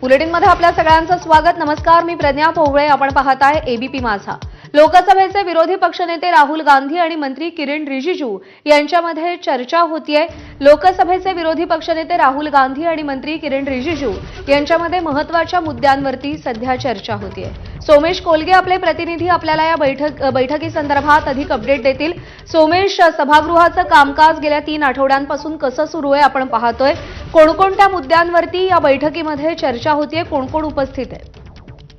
बुलेटिनमध्ये आपल्या सगळ्यांचं स्वागत। नमस्कार, मी प्रज्ञा पोवळे। आपण पाहत आहे एबीपी माझा। लोकसभेचे विरोधी पक्षनेते राहुल गांधी आणि मंत्री किरण रिजिजू यांच्यामध्ये चर्चा होतीये। लोकसभेचे विरोधी पक्षनेते राहुल गांधी आणि मंत्री किरण रिजिजू यांच्यामध्ये महत्त्वाच्या मुद्द्यांवरती सध्या चर्चा होतीये। सोमेश कोलगे आपले प्रतिनिधी आपल्याला या बैठकीसंदर्भात अधिक अपडेट देतील। सोमेश, सभागृहाचं कामकाज गेल्या 3 आठवड्यांपासून कसं सुरू आहे आपण पाहतोय। कोणकोणत्या मुद्द्यांवरती या बैठकीमध्ये चर्चा होतीये, कोण कोण उपस्थित आहे?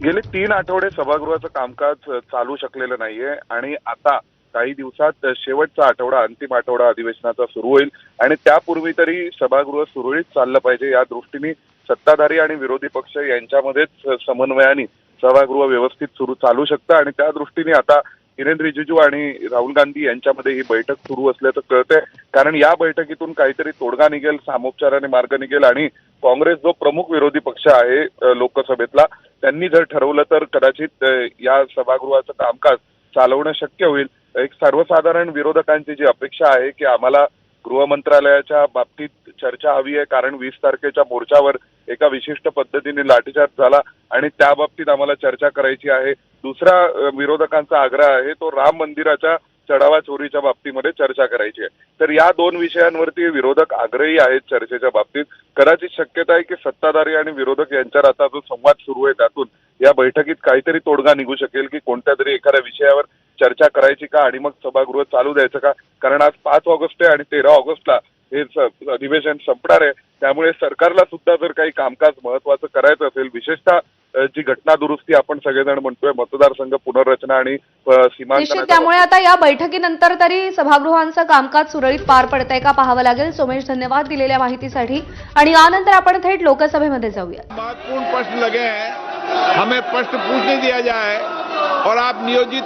गेले 3 आठवडे सभागृहाचं कामकाज चालू शकलेलं नाहीये आणि आता काही दिवसात शेवटचा आठवडा, अंतिम आठवडा अधिवेशनाचा सुरू होईल आणि त्यापूर्वी तरी सभागृह सुरळीत चाललं पाहिजे या दृष्टीने सत्ताधारी आणि विरोधी पक्ष यांच्यामध्येच समन्वयाने सभागृह व्यवस्थित चालू शकतं आणि त्या दृष्टीने आता किरण रिजिजू आणि राहुल गांधी यांच्यामध्ये ही बैठक सुरू असल्याचं कळतंय। कारण या बैठकीतून काहीतरी तोडगा निघेल, सामोपचाराने मार्ग निघेल आणि काँग्रेस जो प्रमुख विरोधी पक्ष आहे लोकसभेतला, त्यांनी जर ठरवलं तर कदाचित या सभागृहाचं कामकाज चालवणं शक्य होईल। एक सर्वसाधारण विरोधकांची जी अपेक्षा आहे की आम्हाला गृह मंत्रालयाच्या बाबतीत चर्चा हवी आहे, कारण 20 तारखेच्या मोर्चावर एका विशिष्ट पद्धतीने लाठीचार्ज झाला आणि त्या बाबतीत आम्हाला चर्चा करायची आहे। दुसरा विरोधकांचा आग्रह आहे तो राम मंदिराच्या चढावा चोरीच्या बाबतीमध्ये चर्चा करायची आहे। तर या 2 विषयांवरती विरोधक आग्रही आहेत चर्चेच्या बाबतीत। कदाचित शक्यता आहे की सत्ताधारी आणि विरोधक यांच्यात आता जो संवाद सुरू आहे त्यातून या बैठकीत काहीतरी तोडगा निघू शकेल की कोणत्या तरी एखाद्या विषयावर चर्चा करायची का आणि मग सभागृह चालू द्यायचं का। कारण आज 5 ऑगस्ट आहे आणि 13 ऑगस्टला हे अधिवेशन संपणार आहे। त्यामुळे सरकारला सुद्धा जर काही कामकाज महत्त्वाचं करायचं असेल, विशेषतः जी घटना दुरुस्ती आपण सगळेजण म्हणतोय, मतदारसंघ पुनर्रचना आणि सीमांकन, त्यामुळे आता या बैठकीनंतर तरी सभागृहांचं कामकाज सुरळीत पार पडतंय का पाहावं लागेल। सोमेश, धन्यवाद दिलेल्या माहितीसाठी आणि यानंतर आपण थेट लोकसभेमध्ये जाऊया। महत्वपूर्ण प्रश्न लगे हैं, हमें प्रश्न पूछने दिया जाए और आप नियोजित